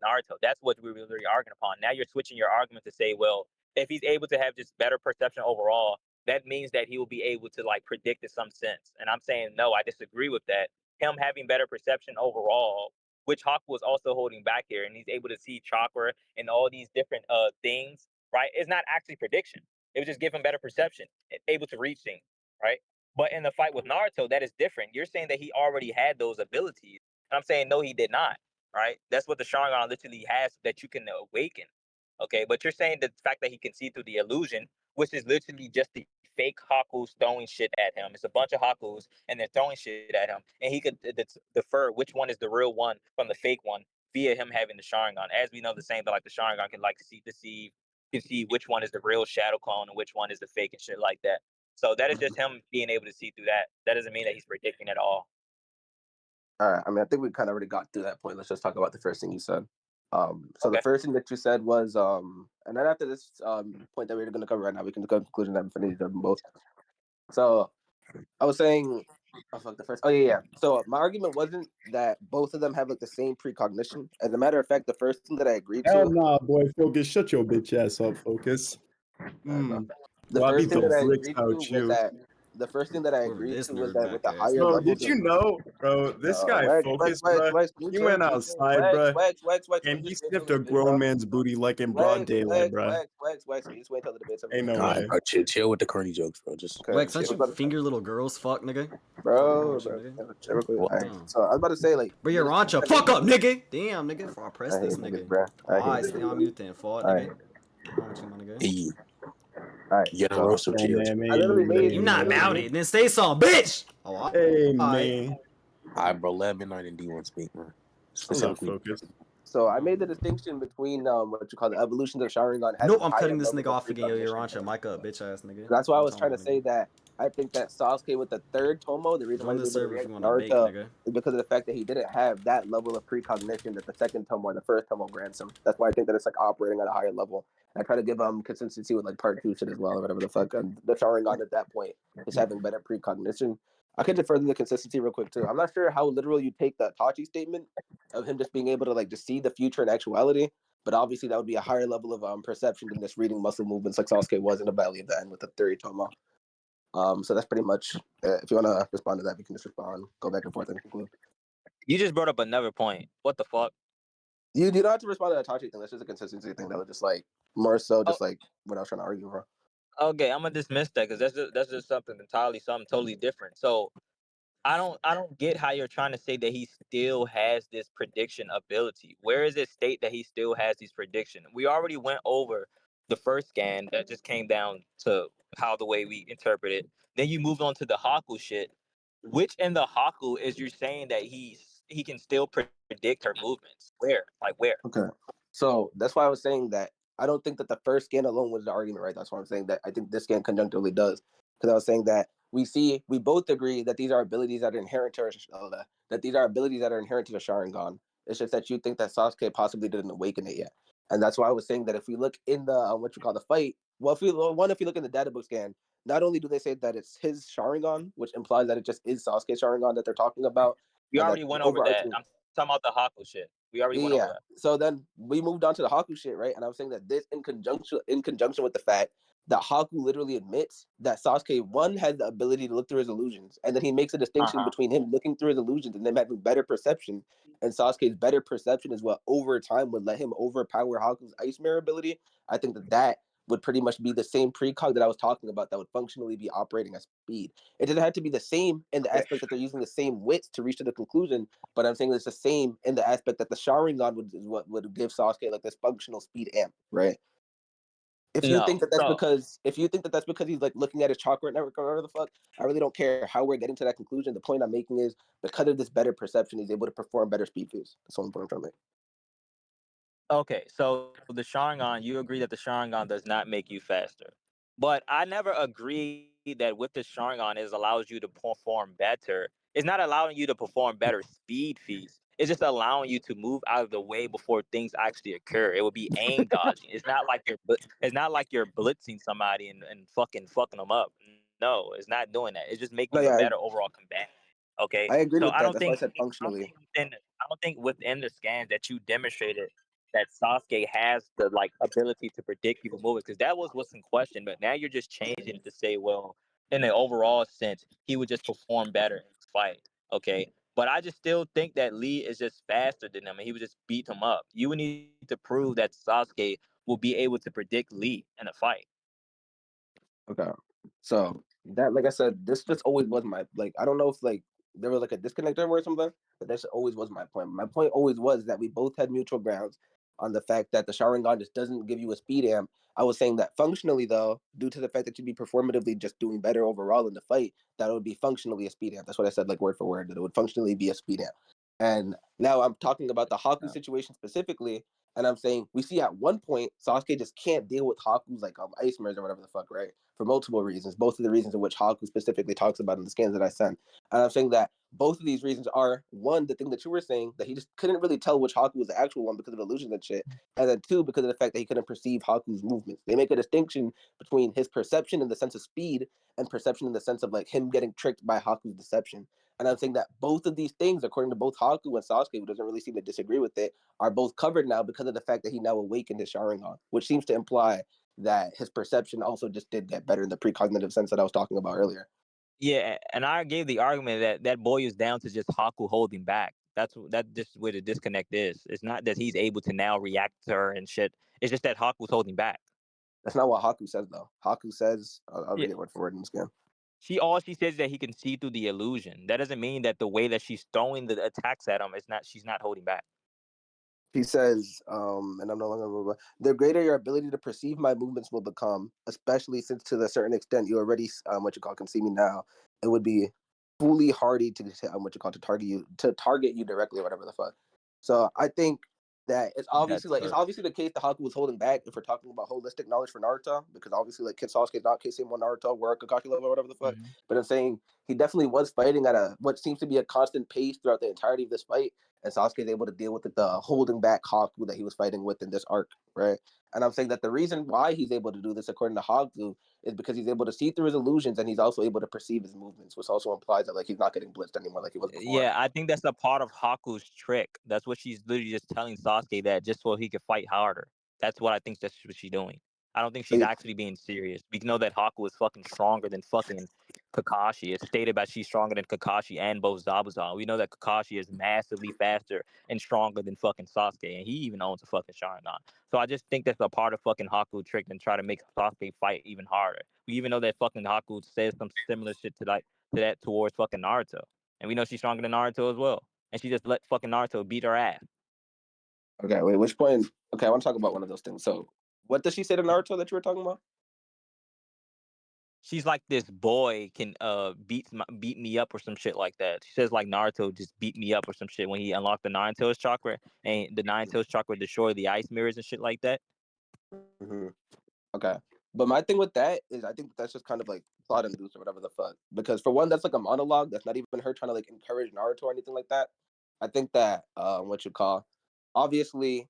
Naruto. That's what we were really arguing upon. Now you're switching your argument to say, well, if he's able to have just better perception overall, that means that he will be able to like predict in some sense. And I'm saying no, I disagree with that. Him having better perception overall, which Haku was also holding back here, and he's able to see chakra and all these different things, right? It's not actually prediction. It would just give him better perception, able to reach things, right? But in the fight with Naruto, that is different. You're saying that he already had those abilities. And I'm saying, no, he did not. Right? That's what the Sharingan literally has that you can awaken. Okay. But you're saying the fact that he can see through the illusion, which is literally just the fake Hakus throwing shit at him. It's a bunch of Hakus and they're throwing shit at him. And he could defer which one is the real one from the fake one via him having the Sharingan. As we know, the same, but like the Sharingan can like deceive, can see which one is the real shadow clone and which one is the fake and shit like that. So that is just him being able to see through that. That doesn't mean that he's predicting at all. All right. I mean, I think we kind of already got through that point. Let's just talk about the first thing you said. So Okay. the first thing that you said was, and then after this point that we're going to cover right now, we can come to the conclusion that I'm finished them both. So I was saying, yeah. So my argument wasn't that both of them have like the same precognition. As a matter of fact, the first thing that I agreed Hell to, nah, boy, Focus. Shut your bitch ass up, Focus. the Well, I first beat thing the that I bricks agreed out to was you. that the first thing that I Whoever agreed this to was nerd that with back the ass higher is. Bro, levels did you know, bro, this guy Focus, bro, he went outside, bro, and he sniffed a grown man's booty like in broad daylight, bro. Can you just wait till the debate's over? Ain't no All right, way. bro, chill with the corny jokes, bro. Just Okay, Wax, don't you finger little girls, fuck, nigga? bro, Fuck wrong with you, nigga? chill real quick. what? All right. So I was about to say, like, Bro, you're Rancha. Fuck up, nigga! Damn, nigga, before I press I hate this niggas, nigga. bro. I hate Alright, niggas, stay on bro. mute then, fuck, All right. nigga. What's wrong with you, my nigga? Hey, All right, get a so roast of chips. I literally made. You not about it. Then say something, bitch. Oh, all Hey, right. man. All right, bro. Let Midnight and D1 speak, man. I'm not Specifically. focused. So I made the distinction between what you call the evolutions of Sharingan having Nope, I'm higher cutting this levels nigga of off again. Yo, your precognition. Rancha, mic up, bitch ass nigga. That's why I What was you trying to talking say about, nigga? that I think that Sasuke with the third Tomo, the reason why Join he was this able to server if react you to want to bake, Naruto nigga. is because of the fact that he didn't have that level of precognition that the second Tomo and the first Tomo grants him. That's why I think that it's like operating at a higher level. I try to give consistency with like part 2 shit as well, or whatever the fuck. And the Sharingan at that point is having better precognition. I could defer the consistency real quick too. I'm not sure how literal you take the Itachi statement of him just being able to like just see the future in actuality, but obviously that would be a higher level of perception than just reading muscle movements like Sasuke was in the Valley of the End with the third Tomo. So that's pretty much. If you want to respond to that, we can just respond, go back and forth, and conclude. You just brought up another point. What the fuck? You don't have to respond to the Itachi thing. That's just a consistency thing. That was just like more so, Oh, just like what I was trying to argue for. okay, I'm gonna dismiss that because that's just something totally different. So I don't get how you're trying to say that he still has this prediction ability. Where is it state that he still has these prediction? We already went over the first scan that just came down to how the way we interpret it. Then you moved on to the Haku shit. Which in the Haku is you saying that he can still predict her movements? Where? Like where? Okay. So that's why I was saying that I don't think that the first scan alone was the argument, right? That's why I'm saying that I think this scan conjunctively does. Because I was saying that we both agree that these are abilities that are inherent to that these are abilities that are inherent to the Sharingan. It's just that you think that Sasuke possibly didn't awaken it yet. And that's why I was saying that if we look in the what you call the fight, well, if you look in the data book scan, not only do they say that it's his Sharingan, which implies that it just is Sasuke's Sharingan that they're talking about, We and that already the went over that. overarching. I'm talking about the Haku shit. We already went over Yeah. that. So then we moved on to the Haku shit, right? And I was saying that this in conjunction with the fact that Haku literally admits that Sasuke one has the ability to look through his illusions, and then he makes a distinction between him looking through his illusions and them having better perception. And Sasuke's better perception is what over time would let him overpower Haku's ice mirror ability. I think that would pretty much be the same precog that I was talking about that would functionally be operating at speed. It doesn't have to be the same in the aspect that they're using the same wits to reach to the conclusion, but I'm saying it's the same in the aspect that the Sharingan is what would give Sasuke like this functional speed amp, right? If you think No. that that's So because he's like looking at his chakra network or whatever the fuck, I really don't care how we're getting to that conclusion. The point I'm making is because of this better perception, he's able to perform better speed feats. That's the only point I'm trying to make. okay, so the Sharingan, you agree that the Sharingan does not make you faster. But I never agree that with the Sharingan it allows you to perform better. It's not allowing you to perform better speed feats. It's just allowing you to move out of the way before things actually occur. It would be aim dodging. It's not like you're blitzing somebody and fucking them up. No, it's not doing that. It's just making No, you a yeah, better overall combatant. Okay, I agree so with that. That's why I said functionally. I don't think within the scans that you demonstrated that Sasuke has the like ability to predict people moving because that was what's in question. But now you're just changing it to say, well, in the overall sense, he would just perform better in this fight. Okay. But I just still think that Lee is just faster than him and he would just beat him up. You would need to prove that Sasuke will be able to predict Lee in a fight. Okay. So that, like I said, this just always was my like. I don't know if like there was like a disconnect there or something, but that always was my point. My point always was that we both had mutual grounds on the fact that the Sharingan just doesn't give you a speed amp. I was saying that functionally, though, due to the fact that you'd be performatively just doing better overall in the fight, that would be functionally a speed amp. That's what I said, like word for word, that it would functionally be a speed amp. And now I'm talking about the Haku situation specifically, and I'm saying we see at one point Sasuke just can't deal with Haku's like ice mirrors or whatever the fuck, right? For multiple reasons, both of the reasons in which Haku specifically talks about in the scans that I sent. And I'm saying that both of these reasons are one, the thing that you were saying, that he just couldn't really tell which Haku was the actual one because of illusions and shit. And then two, because of the fact that he couldn't perceive Haku's movements. They make a distinction between his perception in the sense of speed and perception in the sense of like him getting tricked by Haku's deception. And I'm saying that both of these things, according to both Haku and Sasuke, who doesn't really seem to disagree with it, are both covered now because of the fact that he now awakened his Sharingan, which seems to imply that his perception also just did get better in the precognitive sense that I was talking about earlier. Yeah, and I gave the argument that that boils down to just Haku holding back. That's just where the disconnect is. It's not that he's able to now react to her and shit. It's just that Haku's holding back. That's not what Haku says, though. Haku says, I'll Yeah. read it word for word in this game. She says that he can see through the illusion. That doesn't mean that the way that she's throwing the attacks at him is not she's not holding back. He says, and I'm no longer, the greater your ability to perceive my movements will become, especially since to a certain extent you already can see me now. It would be fully hardy to target you directly or whatever the fuck. So I think that it's obviously it's obviously the case that HAKU was holding back if we're talking about holistic knowledge for Naruto, because obviously like Sasuke is not KCM1 Naruto, we're at Kakashi level or whatever the fuck. Mm-hmm. But I'm saying he definitely was fighting at what seems to be a constant pace throughout the entirety of this fight. And Sasuke is able to deal with the holding back HAKU that he was fighting with in this arc, right? And I'm saying that the reason why he's able to do this, according to HAKU, is because he's able to see through his illusions and he's also able to perceive his movements, which also implies that like he's not getting blitzed anymore like he was before. Yeah, I think that's a part of Haku's trick. That's what she's literally just telling Sasuke that just so he could fight harder. That's what I think that's what she's doing. I don't think she's actually being serious. We know that Haku is fucking stronger than fucking Kakashi. It's stated that she's stronger than Kakashi and both Zabuza. We know that Kakashi is massively faster and stronger than fucking Sasuke, and he even owns a fucking Sharingan. So I just think that's a part of fucking Haku trick and try to make Sasuke fight even harder. We even know that fucking Haku says some similar shit to that towards fucking Naruto. And we know she's stronger than Naruto as well. And she just let fucking Naruto beat her ass. Okay, wait, which point? Okay, I want to talk about one of those things. So, what does she say to Naruto that you were talking about? She's like, this boy can beat me up or some shit like that. She says like Naruto just beat me up or some shit when he unlocked the Nine Tails chakra, and the Nine Tails chakra destroyed the ice mirrors and shit like that. Mm-hmm. Okay. But my thing with that is I think that's just kind of like plot induced or whatever the fuck. Because for one, that's like a monologue. That's not even her trying to like encourage Naruto or anything like that. I think that obviously,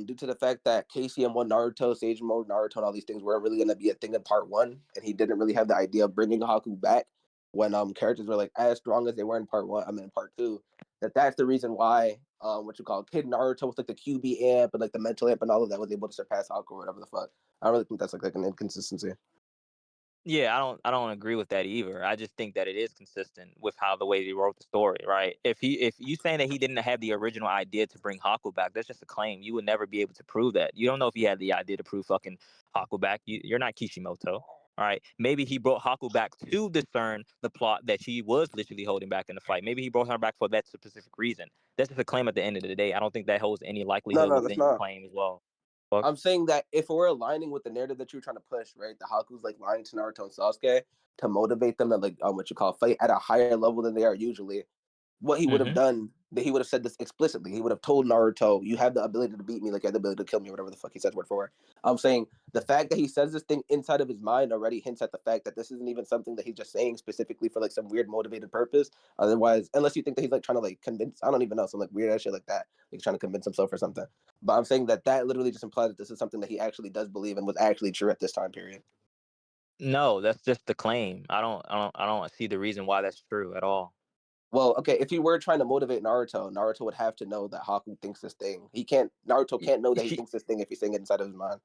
due to the fact that KCM1 Naruto, Sage Mode Naruto, and all these things weren't really gonna be a thing in part 1, and he didn't really have the idea of bringing Haku back when characters were like as strong as they were in part 1. I mean in part 2. That's the reason why Kid Naruto with like the QB amp and like the mental amp and all of that was able to surpass Haku or whatever the fuck. I really think that's like an inconsistency. Yeah, I don't agree with that either. I just think that it is consistent with how the way they wrote the story, right? If you saying that he didn't have the original idea to bring Haku back, that's just a claim. You would never be able to prove that. You don't know if he had the idea to prove fucking Haku back. You're not Kishimoto. All right. Maybe he brought Haku back to discern the plot that she was literally holding back in the fight. Maybe he brought her back for that specific reason. That's just a claim at the end of the day. I don't think that holds any likelihood within your claim as well. Fuck. I'm saying that if we're aligning with the narrative that you're trying to push, right? The Haku's like lying to Naruto and Sasuke to motivate them to like fight at a higher level than they are usually. What he would have done, that he would have said this explicitly. He would have told Naruto, you have the ability to beat me, like you have the ability to kill me, whatever the fuck he says word for word. I'm saying the fact that he says this thing inside of his mind already hints at the fact that this isn't even something that he's just saying specifically for like some weird motivated purpose. Otherwise, unless you think that he's like trying to like convince, I don't even know, some like weird ass shit like that. He's trying to convince himself or something. But I'm saying that literally just implies that this is something that he actually does believe and was actually true at this time period. No, that's just the claim. I don't see the reason why that's true at all. Well, okay, if he were trying to motivate Naruto, Naruto would have to know that Haku thinks this thing. Naruto can't know that he thinks this thing if he's saying it inside of his mind.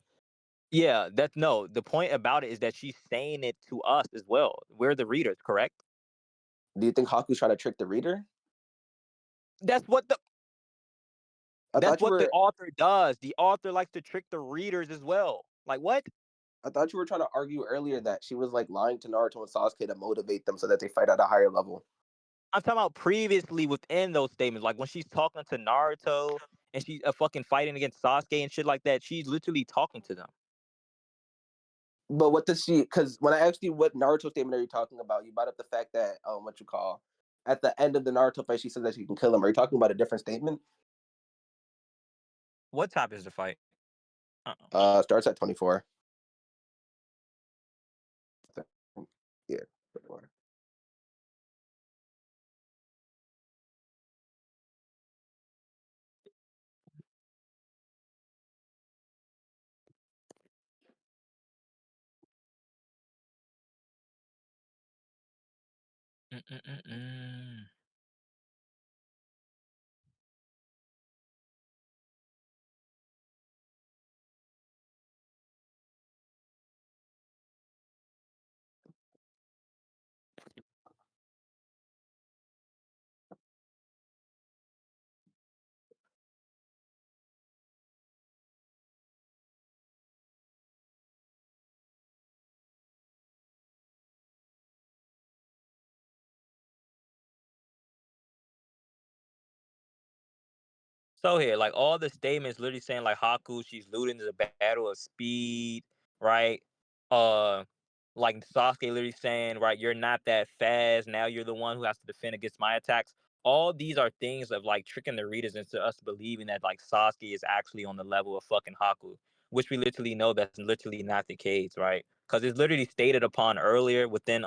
Yeah, the point about it is that she's saying it to us as well. We're the readers, correct? Do you think Haku's trying to trick the reader? That's what the author does. The author likes to trick the readers as well. Like what? I thought you were trying to argue earlier that she was like lying to Naruto and Sasuke to motivate them so that they fight at a higher level. I'm talking about previously within those statements, like when she's talking to Naruto and she's fucking fighting against Sasuke and shit like that. She's literally talking to them. But what does she? Because when I asked you what Naruto statement are you talking about, you brought up the fact that at the end of the Naruto fight, she says that she can kill him. Are you talking about a different statement? What type is the fight? Starts at 24. Yeah, 24. So here, like all the statements literally saying like Haku, she's losing the battle of speed, right? Like Sasuke literally saying, right, you're not that fast. Now you're the one who has to defend against my attacks. All these are things of like tricking the readers into us believing that like Sasuke is actually on the level of fucking Haku, which we literally know that's literally not the case, right? Because it's literally stated upon earlier within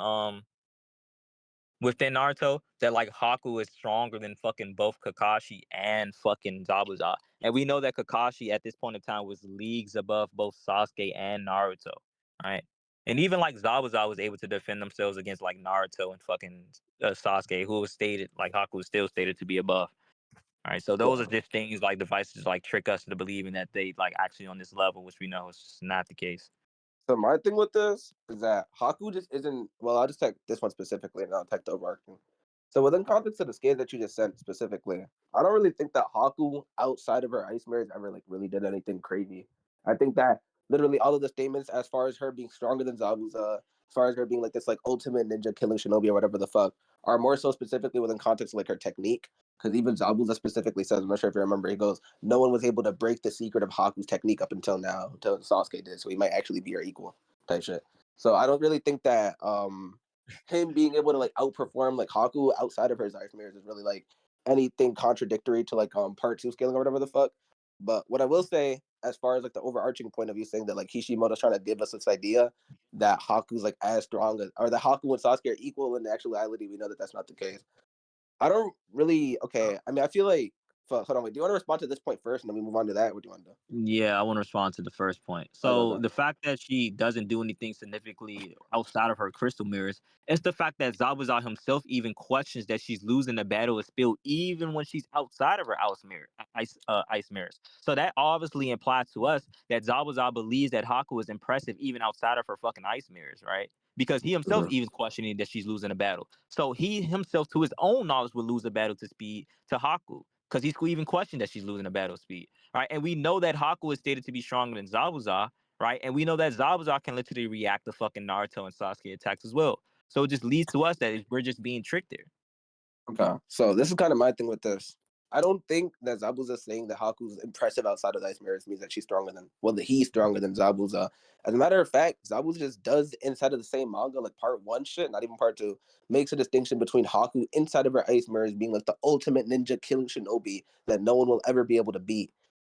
Naruto that like Haku is stronger than fucking both Kakashi and fucking Zabuza. And we know that Kakashi at this point in time was leagues above both Sasuke and Naruto, right? And even like Zabuza was able to defend themselves against like Naruto and fucking Sasuke, who was stated like Haku was still stated to be above. All right, so those are just things like devices like trick us into believing that they like actually on this level, which we know is just not the case. So my thing with this is that Haku just isn't. Well, I'll just take this one specifically, and I'll take the overarching. So within context of the scale that you just sent specifically, I don't really think that Haku outside of her ice mirrors ever like really did anything crazy. I think that literally all of the statements as far as her being stronger than Zabuza, as far as her being like this like ultimate ninja killing shinobi or whatever the fuck, are more so specifically within context of like her technique. Because even Zabuza specifically says, I'm not sure if you remember, he goes, no one was able to break the secret of Haku's technique up until now, until Sasuke did. So he might actually be her equal type shit. So I don't really think that him being able to like outperform like Haku outside of her ice mirrors is really like anything contradictory to like part two scaling or whatever the fuck. But what I will say, as far as like the overarching point of view, saying that like Kishimoto's trying to give us this idea that Haku's like as strong as, or that Haku and Sasuke are equal in actuality, we know that that's not the case. I don't really. Okay, I mean, I feel like. Hold on, wait. Do you want to respond to this point first, and then we move on to that? What do you want to do? Yeah, I want to respond to the first point. So the fact that she doesn't do anything significantly outside of her crystal mirrors, it's the fact that Zabuza himself even questions that she's losing the battle of spill even when she's outside of her ice mirrors. So that obviously implies to us that Zabuza believes that Haku is impressive even outside of her fucking ice mirrors, right? Because he himself even questioning that she's losing a battle. So he himself, to his own knowledge, would lose a battle to speed to Haku because he's even questioned that she's losing a battle speed. Right, and we know that Haku is stated to be stronger than Zabuza, right? And we know that Zabuza can literally react to fucking Naruto and Sasuke attacks as well. So it just leads to us that we're just being tricked there. Okay, so this is kind of my thing with this. I don't think that Zabuza saying that Haku's impressive outside of the ice mirrors means that she's stronger than, well, that he's stronger than Zabuza. As a matter of fact, Zabuza just does inside of the same manga, like part one shit, not even part two, makes a distinction between Haku inside of her ice mirrors being like the ultimate ninja killing shinobi that no one will ever be able to beat,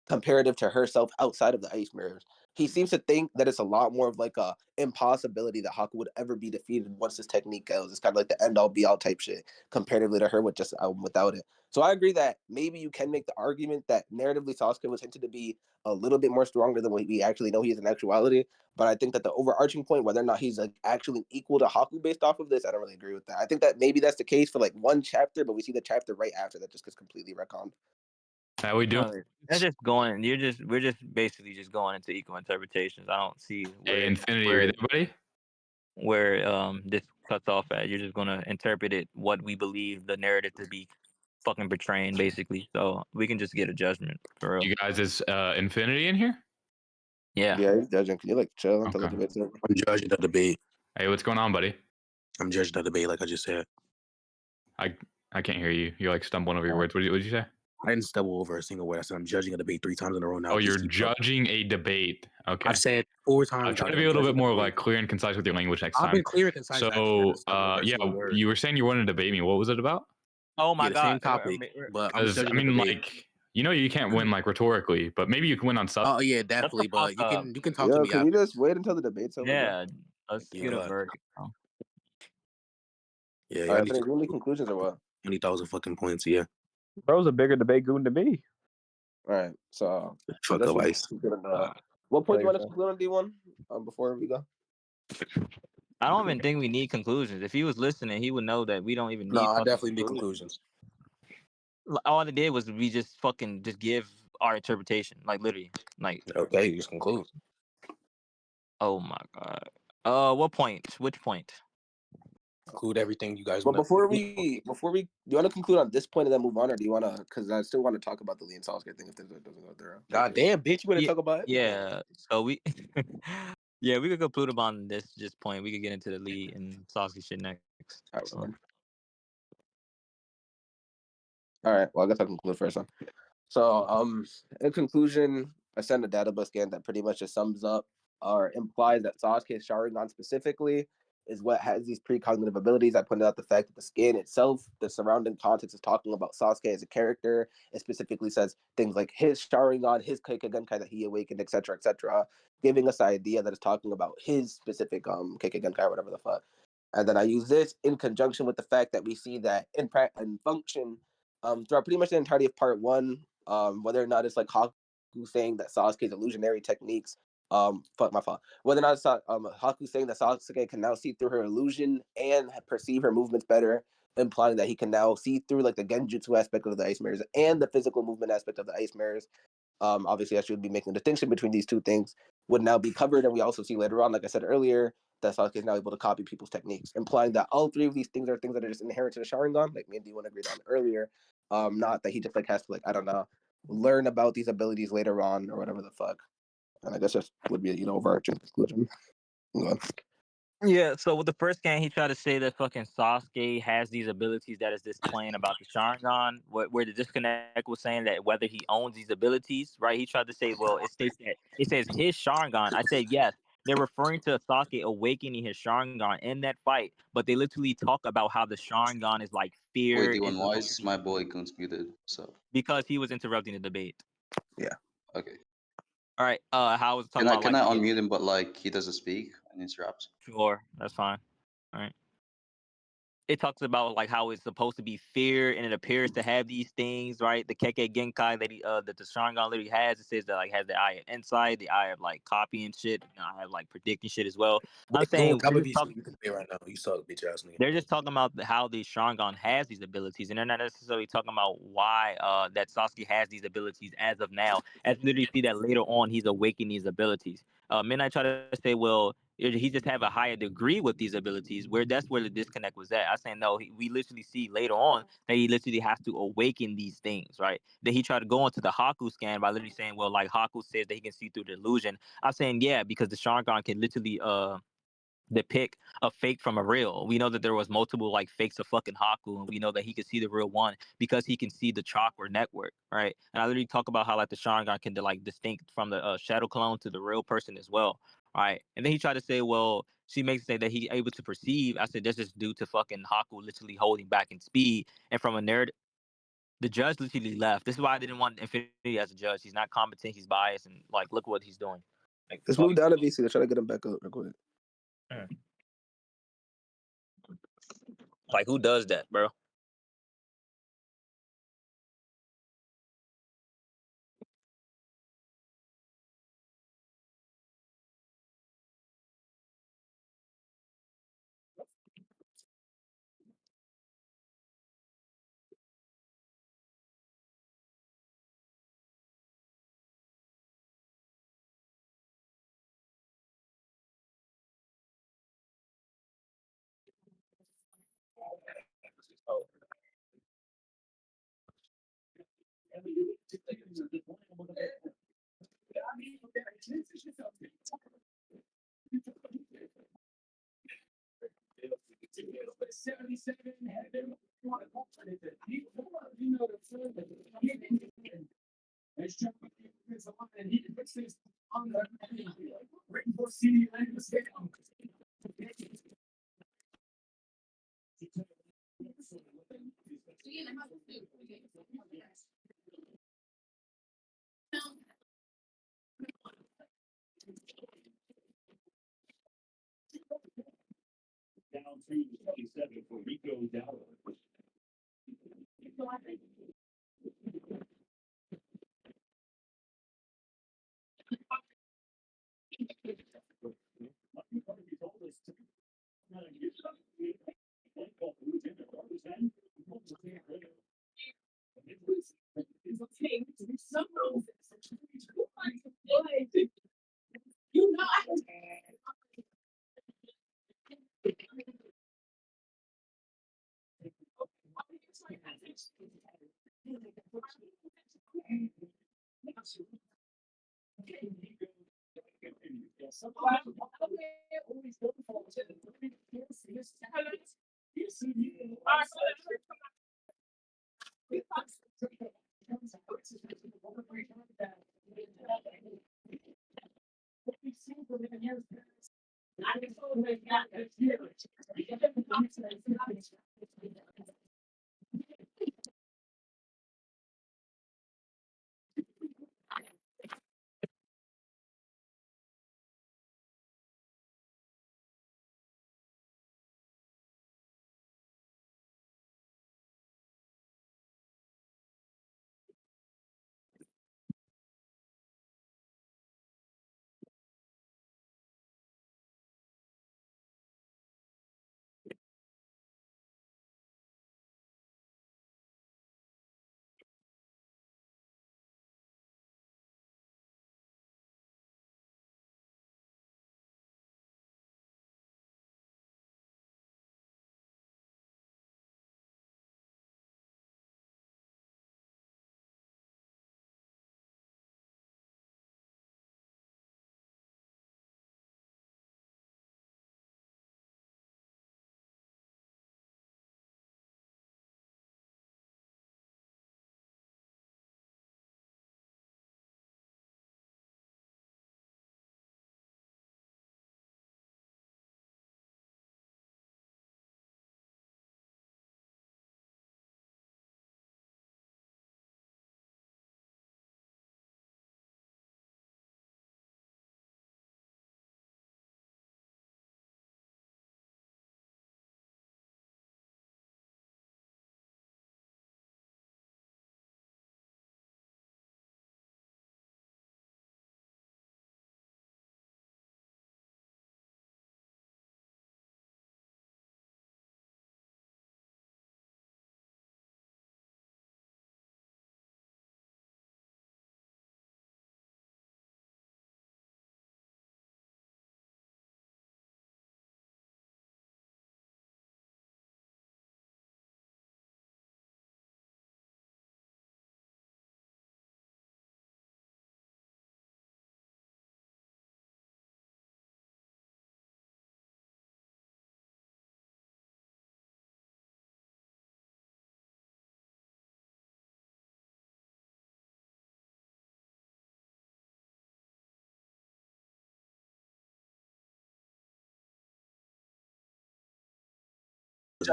comparative to herself outside of the ice mirrors. He seems to think that it's a lot more of like a impossibility that Haku would ever be defeated once this technique goes. It's kind of like the end all be all type shit comparatively to her with just without it. So I agree that maybe you can make the argument that narratively Sasuke was hinted to be a little bit more stronger than what we actually know he is in actuality. But I think that the overarching point, whether or not he's like actually equal to Haku based off of this, I don't really agree with that. I think that maybe that's the case for like one chapter, but we see the chapter right after that just gets completely retconned. How we doing? That's just going. We're just basically just going into equal interpretations. I don't see Hey, Infinity, are you there, buddy? Where this cuts off at. You're just gonna interpret it what we believe the narrative to be fucking portraying, basically. So we can just get a judgment for real. You guys is Infinity in here? Yeah. Yeah, he's judging. Can you like chill until Okay. the debate's over? I'm judging the debate. Hey, what's going on, buddy? I'm judging the debate, like I just said. I can't hear you. You're like stumbling over your words. What did you say? I didn't stumble over a single word. I said I'm judging a debate 3 times in a row now. Oh, you're judging a debate. Okay. I've said 4 times. Try to be a little bit more like clear and concise with your language next time. I've been clear and concise. So, yeah, you were saying you wanted to debate me. What was it about? Oh my the God. same topic, but I'm judging I mean, the debate. like, you know, you can't win like rhetorically, but maybe you can win on substance. Oh yeah, definitely. But you can talk Yo, to me can after. you just wait until the debate's over? Yeah, let's get a verdict. Yeah, All right, Anthony, do any conclusions or what? 20,000 fucking points. Yeah. Bro's a bigger debate goon than me. All right, so Fuck up, Ice. What point do you want to conclude on D1 before we go? I don't even think we need conclusions. If he was listening, he would know that we don't even need. No, I definitely need conclusions. All I did was we just fucking just give our interpretation, like literally, like. Okay, just conclude. Oh my God. What point? Which point? Include everything you guys But want. before we, do you want to conclude on this point and then move on, or do you want to? Because I still want to talk about the Lee and Sasuke thing if this doesn't go through. God damn, bitch! You want to talk about it? Yeah. So we, yeah, we could conclude upon this just point. We could get into the Lee and Sasuke shit next. All right. Well, I guess I'll conclude first. Then. So, in conclusion, I sent a database scan that pretty much just sums up or implies that Sasuke's Sharingan specifically is what has these precognitive abilities. I pointed out the fact that the skin itself, the surrounding context is talking about Sasuke as a character. It specifically says things like his Sharingan, his Kekkei that he awakened, etc., etc., giving us the idea that it's talking about his specific Kekkei, whatever the fuck. And then I use this in conjunction with the fact that we see that in function throughout pretty much the entirety of part one, whether or not it's like HAKU saying that Sasuke's illusionary techniques, fuck my fault. Whether or not it's HAKU saying that Sasuke can now see through her illusion and perceive her movements better, implying that he can now see through like the genjutsu aspect of the ice mirrors and the physical movement aspect of the ice mirrors. Obviously, I should be making a distinction between these two things, would now be covered. And we also see later on, like I said earlier, that Sasuke is now able to copy people's techniques, implying that all three of these things are things that are just inherent to the Sharingan, like me and D1 agreed on earlier. Not that he just like has to like, I don't know, learn about these abilities later on or whatever the fuck. And I guess that would be, overarching conclusion. Yeah, so with the first scan, he tried to say that fucking Sasuke has these abilities that is displaying about the Sharingan, where the disconnect was saying that whether he owns these abilities, right? He tried to say, well, it states that it says his Sharingan. I said, yes, they're referring to Sasuke awakening his Sharingan in that fight, but they literally talk about how the Sharingan is like fear. Wait, D1, why is my boy Goons muted? So because he was interrupting the debate. Yeah. Okay. All right. How was talking about Can like I unmute him, but like he doesn't speak and interrupts? Sure, that's fine. All right. It talks about like how it's supposed to be fear and it appears to have these things, right? The Kekkei Genkai that that the Sharingan literally has. It says that like has the eye of insight, the eye of like copying shit, I have like predicting shit as well. I'm saying you can say right now. You saw the bitch ass nigga. they're just talking about how the Sharingan has these abilities, and they're not necessarily talking about why that Sasuke has these abilities as of now. As we literally see that later on, he's awakening these abilities. Midnight tried to say, well, he just have a higher degree with these abilities. Where that's where the disconnect was at. I saying no, we literally see later on that he literally has to awaken these things, right? Then he tried to go into the Haku scan by literally saying, well, like Haku says that he can see through the illusion. I'm saying yeah, because the Sharingan can literally depict a fake from a real. We know that there was multiple like fakes of fucking Haku, and we know that he could see the real one because he can see the chakra network, right? And I literally talk about how like the Sharingan can like distinct from the shadow clone to the real person as well, right? And then he tried to say, well, she makes it say that he's able to perceive. I said that's just due to fucking Haku literally holding back in speed, and from a narrative. The judge literally left. This is why I didn't want Infinity as a judge. He's not competent. He's biased, and like, look what he's doing. Like, let's move down to VC. Let's try to get him back up real quick. Like, who does that, bro?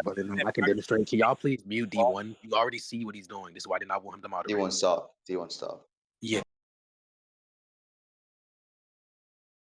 But I can demonstrate. Can y'all please mute D1? You already see what he's doing. This is why I did not want him to moderate. D1 stop. D1 stop. Yeah.